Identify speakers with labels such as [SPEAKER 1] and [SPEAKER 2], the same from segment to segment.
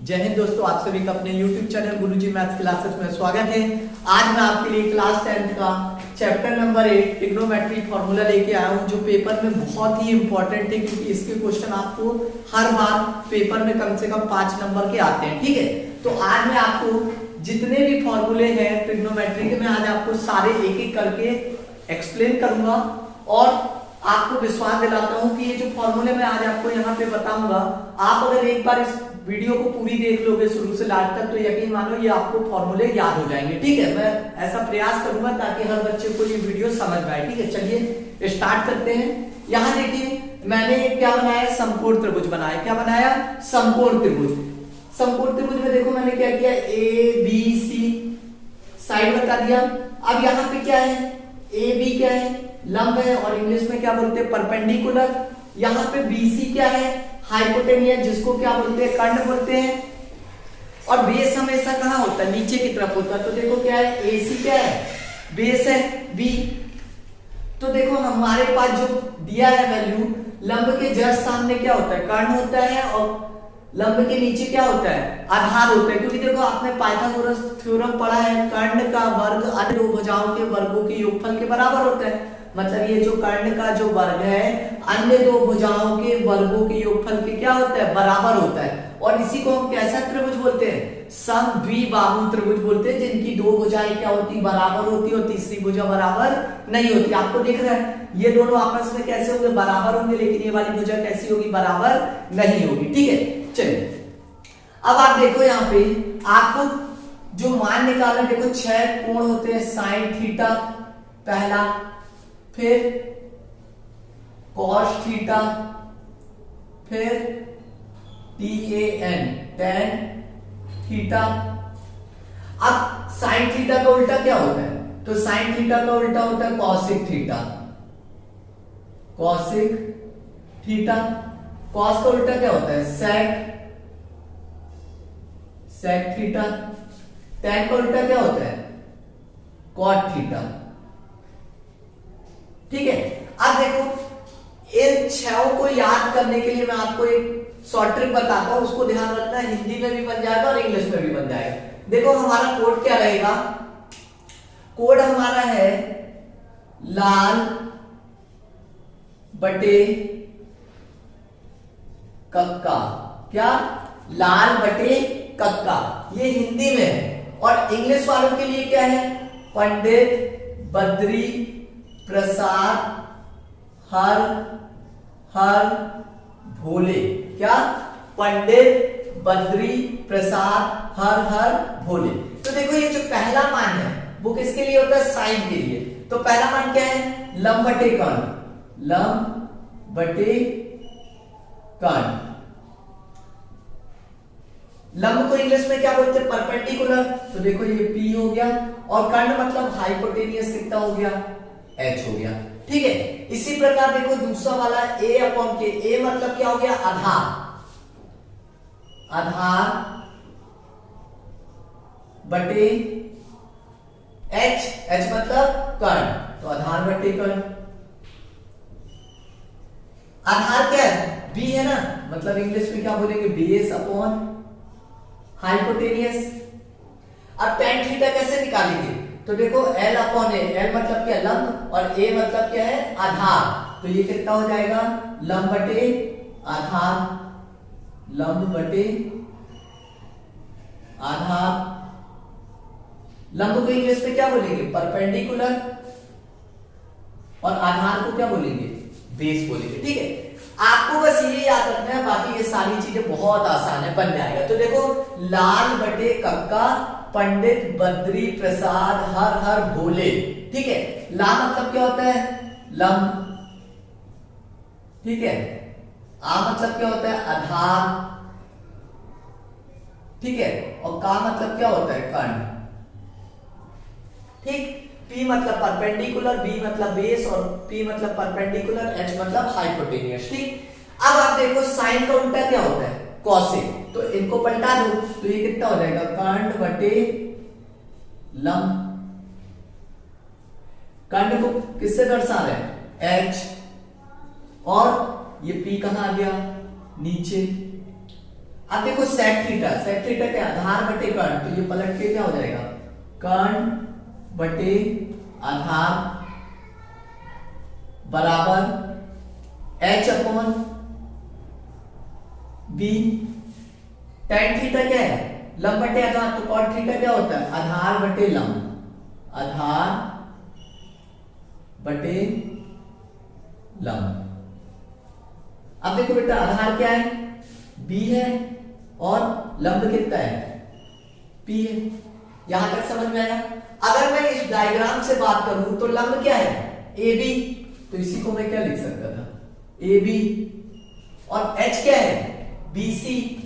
[SPEAKER 1] जय हिंद दोस्तों, आप सभी का अपने YouTube चैनल गुरुजी मैथ्स क्लासेस में स्वागत है। आज मैं आपके लिए क्लास 10th का चैप्टर नंबर 8 ट्रिग्नोमेट्री फॉर्मूला लेके आया हूं, जो पेपर में बहुत ही इंपॉर्टेंट है क्योंकि इसके क्वेश्चन आपको हर बार पेपर में कम से कम 5 नंबर के आते हैं। ठीक है, तो आज मैं आपको जितने भी फॉर्मूले हैं ट्रिग्नोमेट्री के, मैं आज आपको सारे एक एक करके एक्सप्लेन करूंगा और आपको विश्वास दिलाता हूं कि ये जो फॉर्मूले मैं आज आपको यहाँ पे बताऊंगा, आप अगर एक बार इस वीडियो को पूरी देख लोगे शुरू से लास्ट तक तो यकीन मानो ये आपको फॉर्मूले याद हो जाएंगे। ठीक है, मैं ऐसा प्रयास करूंगा ताकि हर बच्चे को ये वीडियो समझ में आए। ठीक है, चलिए स्टार्ट करते हैं। यहाँ देखिए मैंने क्या बनाया, समकोण त्रिभुज बनाया। क्या बनाया? समकोण त्रिभुज। समकोण त्रिभुज में देखो मैंने क्या किया, ए बी सी साइड बता दिया। अब यहाँ पे क्या है, ए बी क्या है, लंब है और इंग्लिश में क्या बोलते हैं, परपेंडिकुलर। यहाँ पे बीसी क्या है, हाइपोटेनियस, जिसको क्या बोलते हैं, कर्ण बोलते हैं। और बेस हमेशा कहां होता है, नीचे की तरफ होता है। तो देखो क्या है, एसी क्या है, बेस है बी। तो देखो हमारे पास जो दिया है वैल्यू, लंब के जस्ट सामने क्या होता है, कर्ण होता है और लंब के नीचे क्या होता है, आधार होता है। क्योंकि देखो आपने पाइथागोरस थ्योरम पढ़ा है, कर्ण का वर्ग अन्य दो भुजाओं के वर्गों के योगफल के बराबर होता है। मतलब ये जो कर्ण का जो वर्ग है अन्य दो भुजाओं के वर्गों के योगफल के क्या होता है, बराबर होता है। और इसी को हम कैसा त्रिभुज बोलते हैं, समद्विबाहु त्रिभुज बोलते हैं, जिनकी दो भुजाएं क्या होती, बराबर होती है और तीसरी भुजा बराबर नहीं होती। आपको दिख रहा है ये दोनों आपस में कैसे होंगे, बराबर होंगे, लेकिन ये वाली भुजा कैसी होगी, बराबर नहीं होगी। ठीक है, चलिए अब आप देखो यहाँ पे आपको जो मान निकालना, देखो 6 कोण होते हैं, साइन थीटा पहला, फिर कॉस थीटा, फिर tan tan थीटा। अब साइन थीटा का उल्टा क्या होता है, तो साइन थीटा का उल्टा होता है cosec theta. Cosec theta, cos का उल्टा क्या होता है, सेक सेक थीटा। टैन का उल्टा क्या होता है, कॉट थीटा। ठीक है, अब देखो इन छहों को याद करने के लिए मैं आपको एक शॉर्ट ट्रिक बताता हूं, उसको ध्यान रखना, हिंदी में भी बन जाएगा और इंग्लिश में भी बन जाएगा। देखो हमारा कोड क्या रहेगा, कोड हमारा है लाल बटे कक्का। क्या? लाल बटे कक्का, ये हिंदी में है। और इंग्लिश वालों के लिए क्या है, पंडित बद्री प्रसाद हर हर भोले। क्या? पंडित बद्री प्रसाद हर हर भोले। तो देखो ये जो पहला मान है वो किसके लिए होता है, साइन के लिए। तो पहला मान क्या है, लंब बटे कर्ण। लंब बटे कर्ण, लंब को इंग्लिश में क्या बोलते हैं, परपेंडिकुलर। तो देखो ये P हो गया और कर्ण मतलब हाइपोटेनियस कितना हो गया, H हो गया। ठीक है, इसी प्रकार देखो दूसरा वाला A अपॉन के, A मतलब क्या हो गया, आधार। आधार बटे H, H मतलब कर्ण, तो आधार बटे कर्ण। आधार क्या है, B है ना, मतलब इंग्लिश में क्या बोलेंगे, बेस अपॉन हाइपोटेनियस। अब tan थीटा कैसे निकालेंगे, तो देखो L अपॉन ए, L मतलब क्या, लंब, और A मतलब क्या है, आधार। तो ये कितना हो जाएगा, लंब बटे आधार। लंब बटे आधार, लंब को इंग्लिश में क्या बोलेंगे, परपेंडिकुलर, और आधार को क्या बोलेंगे, बेस बोलेंगे। ठीक है, आपको बस ये याद रखना है, बाकी ये सारी चीजें बहुत आसान है, बन जाएगा। तो देखो लाल बटे कक्का पंडित बद्री प्रसाद हर हर भोले। ठीक है, ला मतलब क्या होता है, लंब। ठीक है, आ मतलब क्या होता है, आधार। ठीक है, और का मतलब क्या होता है, कर्ण। ठीक, P मतलब परपेंडिकुलर, B मतलब बेस और P मतलब परपेंडिकुलर, H मतलब हाइपोटेनियस। ठीक, अब आप देखो साइन का उल्टा क्या होता है, कॉसिक। तो इनको पलटा दो तो ये कितना हो जाएगा, कर्ण बटे लंब। कर्ण को किससे दर्शा रहे हैं, H, और ये P कहां आ गया, नीचे। अब देखो सेक थीटा क्या, आधार बटे कर्ण, तो ये पलट के क्या हो जाएगा, कर्ण बटे आधार बराबर H upon B. Tan theta क्या है, लंब बटे आधार, तो कॉट थीटा क्या होता है, आधार बटे लंब, आधार बटे लंब। अब देखो बेटा आधार क्या है, बी है, और लंब कितना है, पी है। यहां तक समझ में आया। अगर मैं इस डायग्राम से बात करूं तो लंब क्या है, ए बी, तो इसी को मैं क्या लिख सकता था, ए बी, और एच क्या है, बी सी।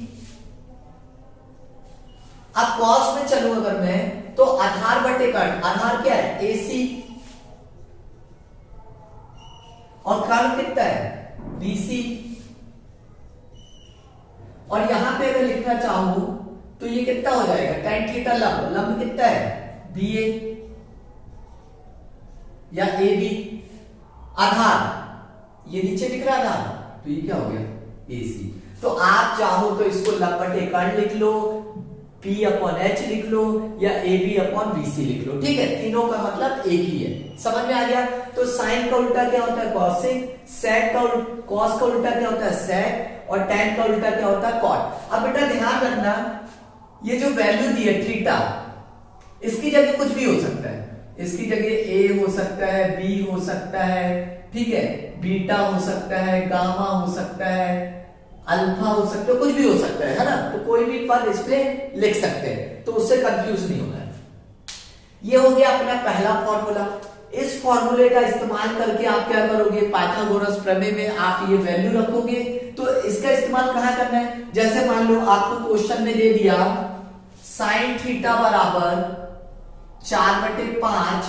[SPEAKER 1] अब कॉस में चलूं अगर मैं, तो आधार बटे कर्ण, आधार क्या है, ए सी, और कर्ण कितना है, बी सी। और यहां पे अगर लिखना चाहूं तो ये कितना हो जाएगा, टेन थीटा लंब, लंब कितना है, बी ए या ए बी। आधार ये नीचे दिख रहा था, तो ये क्या हो गया, ए सी। तो आप चाहो तो इसको लंब बटे कर्ण लिख लो, P अपॉन एच लिख लो, या A B upon B C लिख लो, ठीक है, तीनों का मतलब एक ही है। समझ में आ गया। तो साइन का उल्टा क्या होता है, कॉसिक, सेक का कॉस का उल्टा क्या होता है, सेक, और टैन का उल्टा क्या होता है, कॉट। अब बेटा ध्यान रखना, ये जो वैल्यू दी है थीटा, इसकी जगह कुछ भी हो सकता है, इसकी जगह ए हो सकता है, बी हो सकता है, ठीक है, बीटा हो सकता है, गामा हो सकता है, अल्फा हो सकता है, कुछ भी हो सकता है ना। तो कोई भी पद इस पे लिख सकते हैं, तो उससे कंफ्यूज नहीं होना है। ये हो गया अपना पहला फॉर्मूला। इस फॉर्मूले का इस्तेमाल करके आप क्या करोगे, पाइथागोरस प्रमेय में आप ये वैल्यू रखोगे। तो इसका इस्तेमाल कहां करना है, जैसे मान लो आपको क्वेश्चन में दे दिया साइन थीटा बराबर 4/5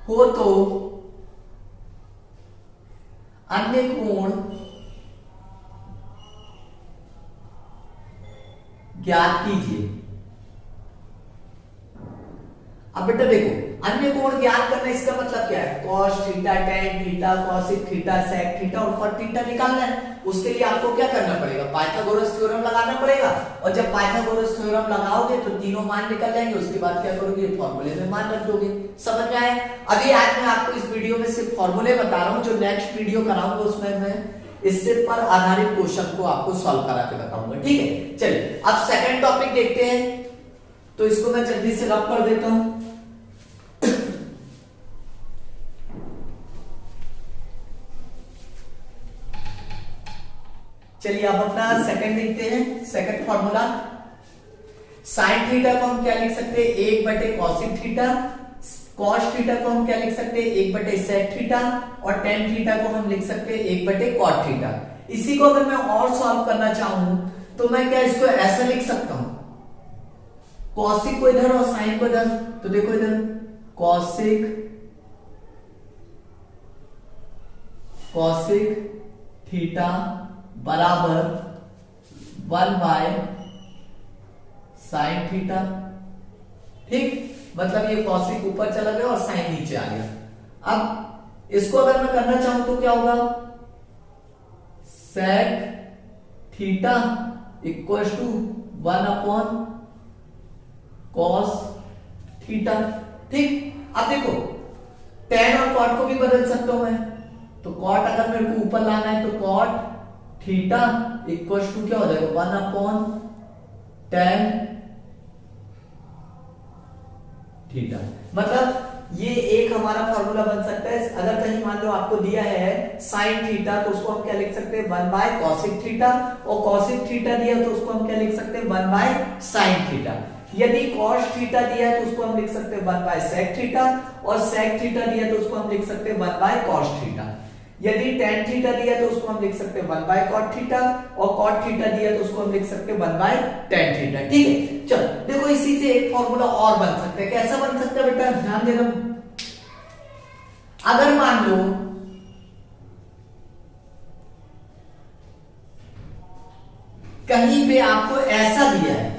[SPEAKER 1] हो तो अन्य कोण ज्ञात कीजिए। अब बेटा देखो, अन्य कोण ज्ञात करना, इसका मतलब क्या है, cos theta, tan theta, cosec theta, sec theta और cot थीटा निकालना है। उसके लिए आपको क्या करना पड़ेगा, पाइथागोरस थ्योरम लगाना पड़ेगा। और जब पाइथागोरस थ्योरम लगाओगे तो तीनों मान निकल जाएंगे। उसके बाद क्या करोगे, फॉर्मूले में मान रख दोगे। समझ में आया। अभी आज मैं आपको इस वीडियो में सिर्फ फॉर्मूले बता रहा हूं, जो नेक्स्ट वीडियो कराऊंगा उसमें मैं इससे पर आधारित क्वेश्चन को आपको सॉल्व करा के बताऊंगा, ठीक है। चलिए अब सेकंड टॉपिक देखते हैं। तो इसको मैं जल्दी से रब कर देता हूं। चलिए अब अपना सेकंड देखते हैं। सेकंड फॉर्मूला, साइन थीटा को हम क्या लिख सकते हैं, 1/cosec थीटा। कॉस थीटा को हम क्या लिख सकते हैं, 1/sec थीटा। और टेन थीटा को हम लिख सकते हैं 1/cot थीटा। इसी को अगर मैं और सॉल्व करना चाहूं तो मैं क्या इसको ऐसा लिख सकता हूं, कॉसिक को इधर और साइन को इधर। तो देखो इधर कॉसिक थीटा बराबर 1/sin थीटा। ठीक, मतलब ये कॉसिक ऊपर चला गया और साइन नीचे आ गया। अब इसको अगर मैं करना चाहूं तो क्या होगा, sec theta equal to 1/cos theta. ठीक, अब देखो tan और cot को भी बदल सकता हूं मैं। तो cot अगर मेरे को ऊपर लाना है तो cot थीटा इक्वल टू क्या हो जाएगा, 1/tan थीटा। मतलब ये एक हमारा फॉर्मूला बन सकता है। अगर कहीं मान लो आपको दिया है साइन थीटा, तो उसको हम क्या लिख सकते हैं, 1/cosec थीटा। और cosec थीटा दिया तो उसको हम क्या लिख सकते हैं, 1/sin थीटा। यदि cos थीटा दिया है तो उसको हम लिख सकते हैं 1/sec थीटा। और sec थीटा दिया तो उसको हम लिख सकते हैं 1/cos थीटा। यदि tan थीटा दिया तो उसको हम लिख सकते हैं 1/cot थीटा। और cot थीटा दिया तो उसको हम लिख सकते हैं 1/tan थीटा। ठीक है, चलो देखो इसी से एक फॉर्मूला और बन सकता है। कैसा बन सकता है बेटा, ध्यान देना। अगर मान लो कहीं पे आपको ऐसा दिया है,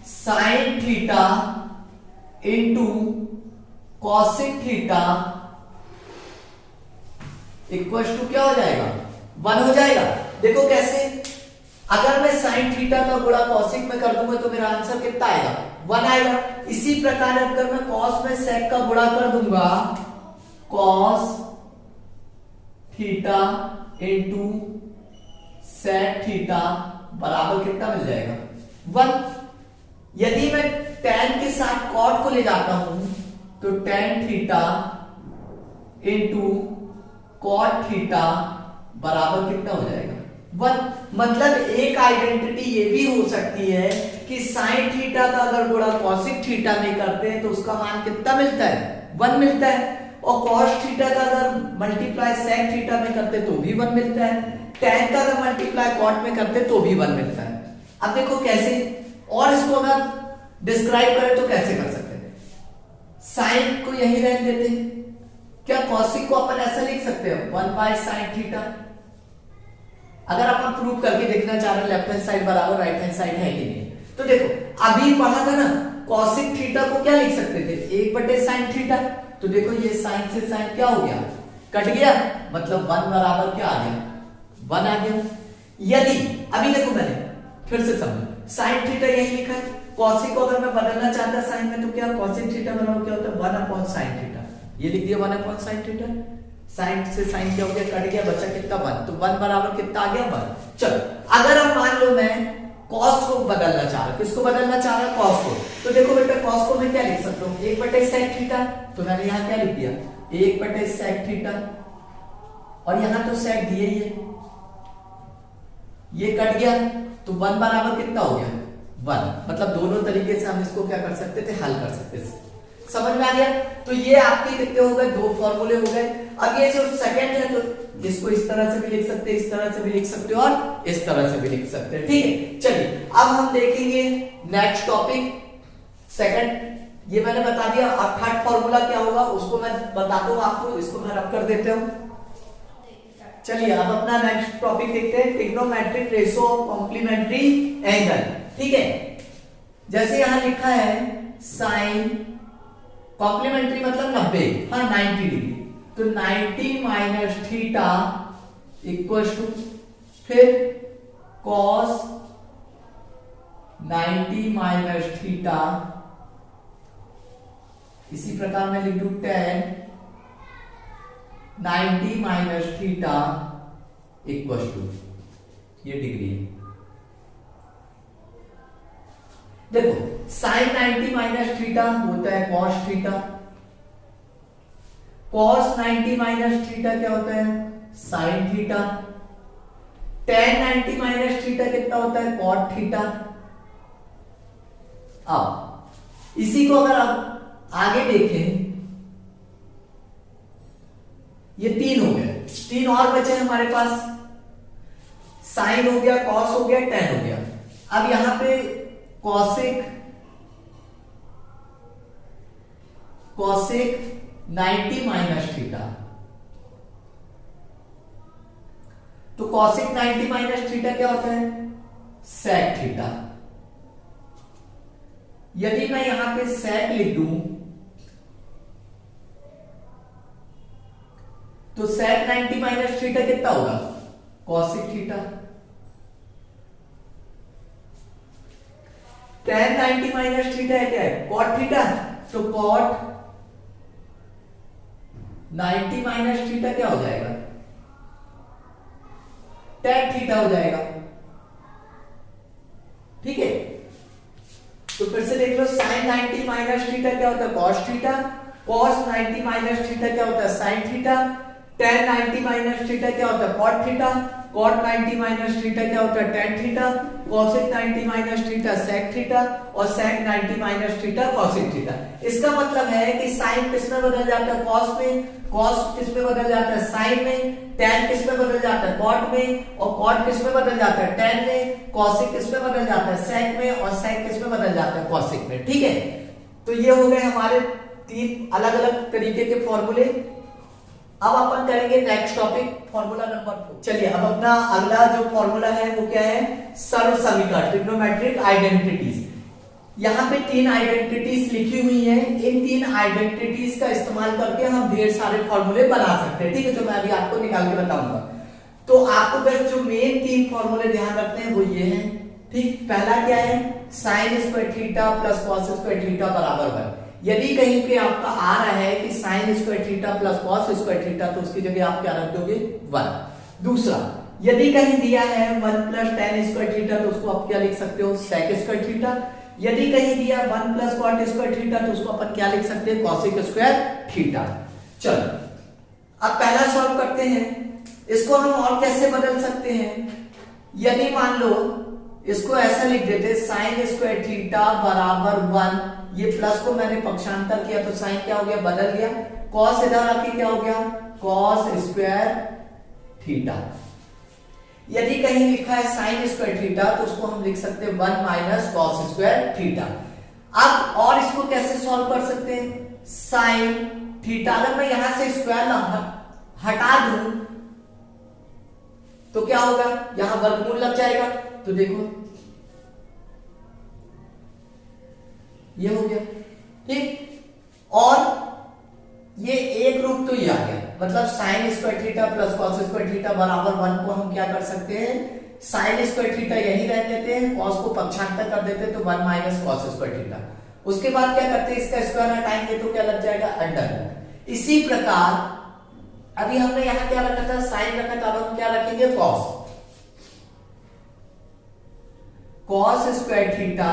[SPEAKER 1] sine theta into cosec theta equal to क्या हो जाएगा, 1 हो जाएगा। देखो कैसे, अगर मैं साइन थीटा का गुणा कॉसिक में कर दूंगा तो मेरा आंसर कितना आएगा, 1 आएगा। इसी प्रकार अगर मैं कॉस में सेक का गुणा कर दूंगा, cos theta into sec theta बराबर कितना मिल जाएगा, 1। यदि मैं tan के साथ कॉट को ले जाता हूं तो tan theta into cot theta बराबर कितना हो जाएगा, 1। मतलब एक आइडेंटिटी ये भी हो सकती है कि साइन थीटा का अगर गुणा कॉसिक थीटा में करते हैं तो उसका मान कितना मिलता है, 1 मिलता है। और कॉस थीटा का अगर मल्टीप्लाई सेक थीटा में करते तो भी 1 मिलता है, tan का अगर मल्टीप्लाई कॉट में करते तो भी 1 मिलता है। अब देखो कैसे, और इसको अगर डिस्क्राइब करें तो कैसे कर सकते हैं, साइन को यही रहने देते हैं, क्या कॉसिक को अपन ऐसा लिख सकते हैं 1 बाय साइन थीटा। अगर अपन प्रूव करके देखना चाह रहे हैं लेफ्ट हैंड साइड बराबर राइट हैंड साइड है कि नहीं, तो देखो अभी पढ़ा था ना, कॉसिक थीटा को क्या लिख सकते थे, 1/sin थीटा। तो देखो ये साइन से साइन क्या हो गया, कट गया, मतलब 1 बराबर क्या आ गया, 1 आ गया। यदि अभी देखो मैंने फिर से समझो, साइन थीटा यही लिखा है, कॉसिक को अगर मैं बदलना चाहता साइन में तो क्या कॉसिक थीटा बराबर क्या होता है, 1/sin थीटा। ये लिख दिया 1/sin थीटा, साइन से साइन क्या हो गया, कट गया, बचा कितना 1, तो 1 बराबर कितना आ गया, 1। चलो अगर अब मान लो मैं कॉस को बदलना चाह रहा, किसको बदलना चाह रहा, कॉस को, तो देखो बेटा कॉस को मैं क्या लिख सकता हूँ, 1/sec थीटा। तो मैंने यहाँ क्या लिख दिया, 1/sec थीटा, और यहाँ तो सेक दिए ही है, ये कट गया, तो 1 बराबर कितना हो गया, 1। मतलब दोनों तरीके से हम इसको क्या कर सकते थे, हल कर सकते थे। समझ में आ गया। तो ये आपके कितने हो गए, 2 फॉर्मूले हो गए। अब ये जो सेकंड है तो इसको इस तरह से भी लिख सकते हैं, इस तरह से भी लिख सकते हो और इस तरह से भी लिख सकते हैं, ठीक है। चलिए अब हम देखेंगे नेक्स्ट टॉपिक सेकंड। ये मैंने बता दिया, अब थर्ड फॉर्मूला क्या होगा उसको मैं बताता हूं आपको, इसको मैं रब कर देता हूं। चलिए अब अपना नेक्स्ट टॉपिक देखते हैं, trigonometric ratio of complementary angle. ठीक है, जैसे यहां लिखा है साइन कॉम्प्लीमेंट्री मतलब 90, हाँ 90 डिग्री, तो 90 माइनस थीटा इक्वल टू फिर कॉस 90 माइनस थीटा, इसी प्रकार मैं लिख दूं tan 90 minus theta equal to, ये डिग्री है। देखो साइन 90 माइनस थीटा होता है cos theta, cos 90 minus theta क्या होता है, sine theta, tan 90 minus theta कितना होता है, कॉट थीटा। अब इसी को अगर आप आगे देखें, ये 3 हो गए, 3 और बचे हमारे पास, साइन हो गया, कॉस हो गया, tan हो गया। अब यहां पे कॉसेक 90 माइनस थीटा, तो कॉसेक 90 माइनस थीटा क्या होता है, सेक थीटा। यदि मैं यहां पे सेक लिख दूं तो सेक 90 माइनस थीटा कितना होगा, cosec theta. tan 90 minus theta है क्या है, कॉट थीटा, तो कॉट 90 माइनस थीटा क्या हो जाएगा, tan थीटा हो जाएगा। ठीक है, तो फिर से देख लो, साइन 90 माइनस थीटा क्या होता है, cos theta, cos 90 minus theta क्या होता है, sine theta, tan 90 minus theta क्या होता है, cot theta, cot 90 minus theta क्या होता है, tan theta, cosec 90 minus theta sec theta, और sec 90 minus theta cosec theta. इसका मतलब है कि साइन किस में बदल जाता है, कॉस में, कॉस किस में बदल जाता है, साइन में, tan किस में बदल जाता है, कॉट में, और कॉट किस में बदल जाता है, tan में, कॉसेक किस में बदल जाता है, सेक में, और सेक किस में बदल जाता है, कॉसेक में। ठीक है, तो ये हो गए हमारे 3 अलग अलग तरीके के फॉर्मूले। अब अपन करेंगे नेक्स्ट टॉपिक, फॉर्मूला नंबर 4। चलिए अब अपना अगला जो फॉर्मूला है वो क्या है, सर्व समीकरण, ट्रिग्नोमेट्रिक आइडेंटिटीज। यहाँ पे 3 आइडेंटिटीज लिखी हुई हैं, इन 3 आइडेंटिटीज का इस्तेमाल करके हम ढेर सारे फॉर्मूले बना सकते हैं। ठीक है, जो मैं अभी आपको निकाल के बताऊंगा। तो आपको बस जो मेन 3 फॉर्मूले ध्यान रखते हैं वो ये हैं, ठीक। पहला क्या है, sign square theta plus cos square theta बराबर 1। यदि कहीं पे आपका आ रहा है कि sign square theta plus cos square theta, तो उसकी जगह आप क्या रख दोगे, 1। दूसरा, यदि कहीं दिया है 1 प्लस टेन स्क्वायर थीटा, तो उसको आप क्या लिख सकते हो, सेक स्क्वायर थीटा। यदि कहीं दिया 1 प्लस कॉट स्क्वायर थीटा, तो उसको अपन क्या लिख सकते हैं, कॉसेक स्क्वायर थीटा। चलो अब पहला सॉल्व करते हैं। इसको हम और कैसे बदल सकते हैं, यदि मान लो इसको ऐसा लिख देते, साइन स्क्वायर थीटा बराबर 1, ये प्लस को मैंने पक्षांतर किया तो साइन क्या हो गया, बदल गया। कॉस इधर आके क्या हो गया, कॉस स्क्वायर थीटा। यदि कहीं लिखा है साइन स्क्वायर थीटा, तो उसको हम लिख सकते हैं 1 माइनस कॉस स्क्वायर थीटा। अब और इसको कैसे सॉल्व कर सकते हैं, साइन थीटा अगर मैं यहां से स्क्वायर हटा दूं तो क्या होगा, यहां वर्गमूल लग जाएगा। तो देखो ये हो गया, ठीक। और ये एक रूप तो ये आ गया, मतलब sign square theta plus cos square theta बराबर 1 को हम क्या कर सकते हैं, साइन स्क्वायर थीटा यही रह देते हैं, कॉस को पक्षांतर कर देते हैं, तो 1 माइनस कॉस स्क्वायर थीटा। उसके बाद क्या करते हैं, इसका स्क्वायर हटाएंगे तो क्या लग जाएगा, अंडर। इसी प्रकार अभी हमने यहां क्या रखा था, साइन रखा था, अब हम क्या रखेंगे, कॉस स्क्वायर थीटा।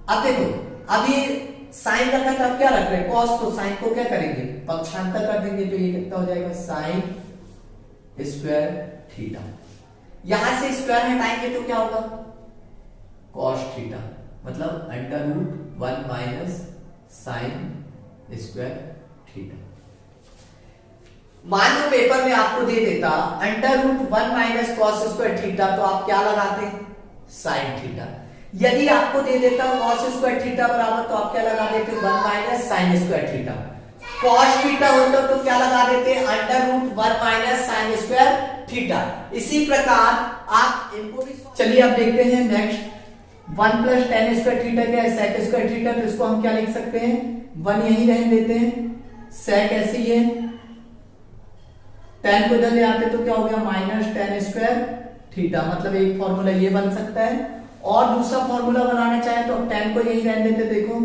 [SPEAKER 1] अब देखो, अभी साइन रखा था, अब क्या रख रहे हैं, कॉस, तो साइन को क्या करेंगे, पक्षांतर कर देंगे, तो ये कितना हो जाएगा, साइन स्क्वायर थीटा। यहां से स्क्वायर हटाएंगे तो क्या होगा, कॉस थीटा, मतलब under root 1 minus sine square theta. मान लो पेपर में आपको दे देता under root 1 minus cos square theta, तो आप क्या लगाते, साइन थीटा। यदि आपको दे देता कॉस स्क्वायर थीटा बराबर, तो आप क्या लगा देते, 1 minus sine square theta. Cos theta होता तो क्या लगा देते, under root 1 minus sine square theta. इसी प्रकार आप इनको भी, चलिए अब देखते हैं next. 1 plus tan square theta क्या है, सेक स्क्वायर थीटा, तो इसको हम क्या लिख सकते हैं, 1 यही रहने देते हैं, सेक ऐसे ही है, टेन को इधर ले आते तो क्या हो गया, माइनस टेन स्क्वायर थीटा। मतलब एक फॉर्मूला ये बन सकता है। और दूसरा फॉर्मूला बनाना चाहे तो टेन को यही रहने देते, देखो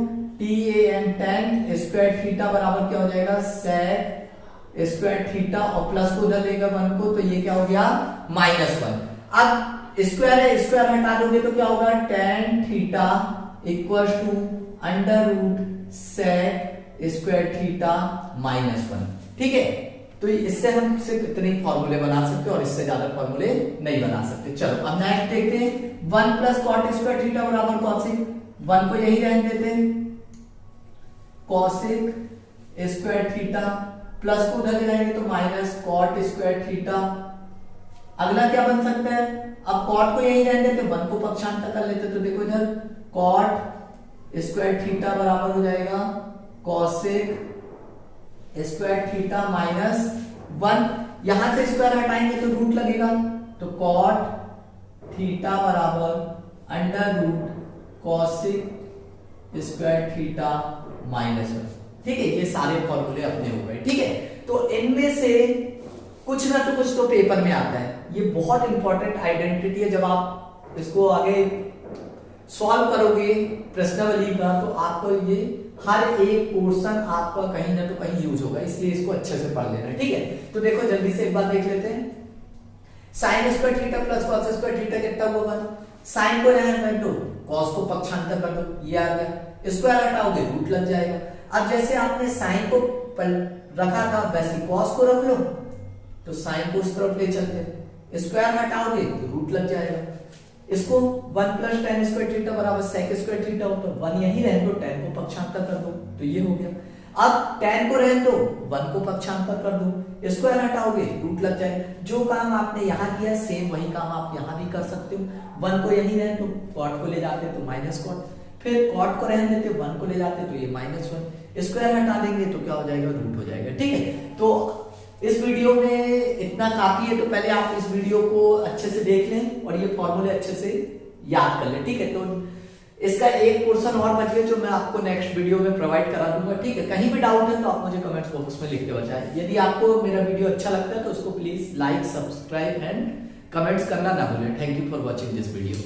[SPEAKER 1] tan टेन स्क्वायर थीटा बराबर क्या हो जाएगा, सेक स्क्वायर थीटा, और प्लस को उधर लेगा 1 को, तो ये क्या हो गया, -1। अब स्क्वायर है, स्क्वायर हटा दोगे तो क्या होगा, tan theta equal to under root sec square theta -1। ठीक है, तो इससे हम सिर्फ इतने फॉर्मूले बना सकते हैं और इससे ज्यादा फॉर्मूले नहीं बना सकते। चलो अब नेक्स्ट देखते हैं, 1 प्लस कॉट स्क्वायर थीटा बराबर कॉसेक, 1 को यही रहने देते हैं, कॉसेक स्क्वायर थीटा, प्लस को उधर ले जाएंगे तो माइनस कॉट स्क्वायर थीटा। अगला क्या बन सकता है, अब कॉट को यही रहने देते, 1 को पक्षांतर कर लेते, तो देखो इधर कॉट स्क्वायर थीटा बराबर हो जाएगा कॉसेक स्क्वायर थीटा -1। यहां से स्क्वायर हटाएंगे तो रूट लगेगा, तो कॉट थीटा बराबर under root cosec square theta -1। ठीक है, ये सारे फॉर्मूले अपने हो गए। ठीक है, तो इनमें से कुछ ना तो कुछ तो पेपर में आता है। ये बहुत इंपॉर्टेंट आइडेंटिटी है, जब आप इसको आगे सॉल्व करोगे प्रश्नावली का, तो आपको ये हर एक पोर्शन आपका कहीं ना तो कहीं यूज होगा, इसलिए इसको अच्छे से पढ़ लेना। ठीक है, तो देखो जल्दी से एक बार देख लेते हैं, sign square theta plus cos square theta कितना होगा, साइन को यहां दो, कॉस को पक्षांतर कर दो, ये आ गया, स्क्वायर हटाओगे रूट लग जाएगा। अब जैसे आपने साइन को रखा था वैसे कॉस को रख लो, तो साइन को उस तरफ ले चलते, स्क्वायर हटाओगे तो रूट लग जाएगा। इसको 1 प्लस टेन स्क्वायर थीटा बराबर सेक स्क्वायर थीटा हो, तो 1 यही रहने दो, टेन को पक्षांतर कर दो, तो ये हो गया। अब टेन को रहने दो, 1 को पक्षांतर कर दो, स्क्वायर हटाओगे रूट लग जाएगा। जो काम आपने यहाँ किया सेम वही काम आप यहाँ भी कर सकते हो। 1 को यही रहने दो, कॉट को ले जाते तो माइनस कॉट, फिर कॉट को रहने देते 1 को ले जाते तो ये -1, स्क्वायर हटा देंगे तो क्या हो जाएगा, रूट हो जाएगा। ठीक है, तो इस वीडियो में इतना काफी है, तो पहले आप इस वीडियो को अच्छे से देख लें और ये फॉर्मूले अच्छे से याद कर लें। ठीक है, तो इसका एक पोर्शन और बच गया जो मैं आपको नेक्स्ट वीडियो में प्रोवाइड करा दूंगा, ठीक है। कहीं भी डाउट है तो आप मुझे कमेंट बॉक्स में लिख के बताएं। यदि आपको मेरा वीडियो अच्छा लगता है तो उसको please like, subscribe and comments करना ना भूलें। Thank you for watching this video.